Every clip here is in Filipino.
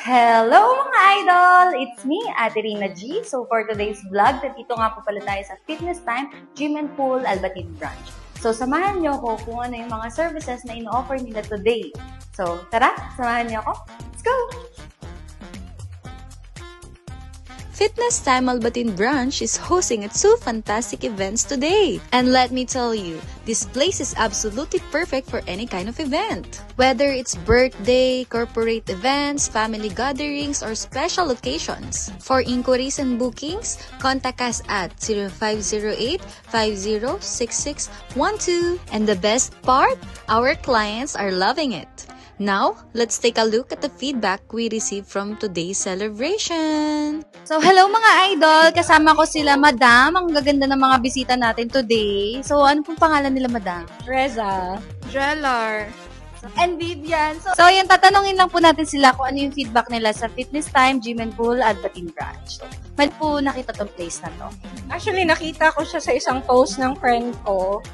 Hello mga idol! It's me, Ate Rina G. So for today's vlog, dito nga po pala tayo sa Fitness Time Gym and Pool Albatid Branch. So samahan niyo ako kung ano yung mga services na ino-offer nila today. So tara, samahan niyo ako. Let's go! Fitness Time Albatid Branch is hosting 2 fantastic events today. And let me tell you, this place is absolutely perfect for any kind of event. Whether it's birthday, corporate events, family gatherings, or special occasions. For inquiries and bookings, contact us at 0508-506612. And the best part, our clients are loving it. Now, let's take a look at the feedback we received from today's celebration. So, hello mga idol! Kasama ko sila, Madam. Ang gaganda ng mga bisita natin today. So, ano pong pangalan nila, Madam? Reza, Drelar, And Vivian. So yun, tatanungin lang po natin sila kung ano yung feedback nila sa Fitness Time Gym and Pool Albatid Branch. So, may po nakita tong place na to. Actually, nakita ko siya sa isang post ng friend ko.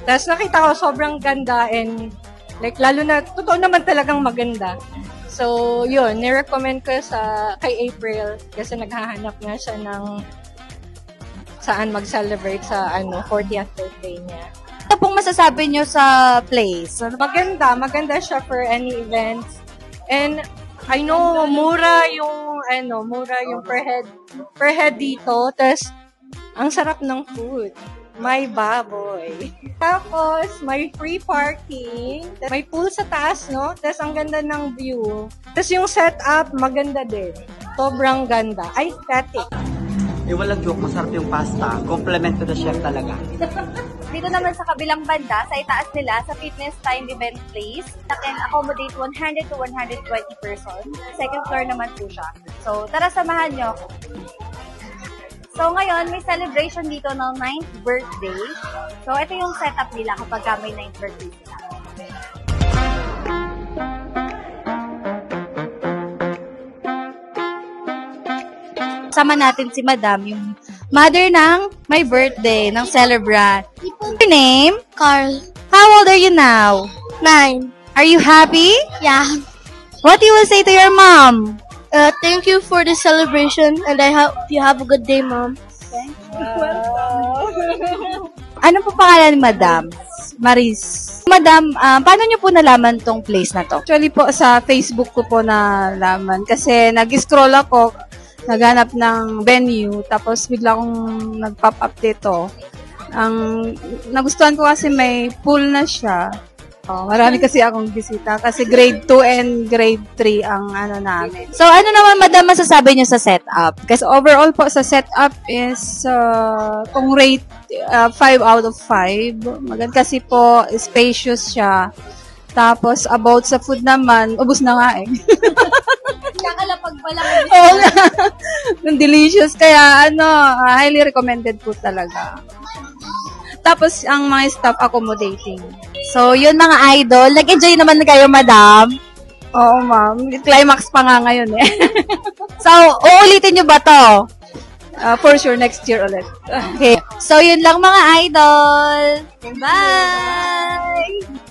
Tapos nakita ko sobrang ganda and lalo na, totoo naman talagang maganda. So, yun, nirecommend ko kay April kasi naghahanap nga siya ng saan mag-celebrate sa 40th birthday niya. Ano pong masasabi nyo sa place? Maganda siya for any events. And I know mura yung per head dito. Tapos ang sarap ng food. May baboy. Tapos may free parking. May pool sa taas, no? Tapos ang ganda ng view. Tapos yung setup maganda din. Sobrang ganda. Aesthetic. Walang joke, masarap yung pasta. Compliment to the chef talaga. Dito naman sa kabilang banda, sa itaas nila, sa Fitness Time Event Place, that can accommodate 100 to 120 persons. Second floor naman po siya. So, tara samahan nyo ako. So, ngayon, may celebration dito ng 9th birthday. So, ito yung setup nila kapag may 9th birthday sila. Sama natin si Madam, yung mother ng my birthday, ng celebrant. Your name? Carl. How old are you now? 9. Are you happy? Yeah. What you will say to your mom? Thank you for the celebration and I hope you have a good day, Mom. Thank you. Ano po pangalan ni Madam? Maris. Madam, paano niyo po nalaman tong place na to? Actually po, sa Facebook ko po nalaman. Kasi nag-scroll ako, naghanap ng venue, tapos bigla akong nag-pop up dito. Ang nagustuhan ko kasi may pool na siya. Marami kasi akong bisita kasi grade 2 and grade 3 ang namin. So, ano naman, Madam, masasabi niyo sa setup? Kasi overall po sa setup is kung rate 5 out of 5. Maganda kasi po, spacious siya. Tapos, about sa food naman, ubos na nga eh. Kakalapag pa lang. Oo nga. Delicious. Kaya, highly recommended po talaga. Tapos, ang mga staff accommodating. So, yun mga idol. Nag-enjoy naman kayo, Madam? Oo, ma'am. Climax pa nga ngayon eh. So, uulitin nyo ba to? For sure, next year ulit. Okay. So, yun lang mga idol. Bye!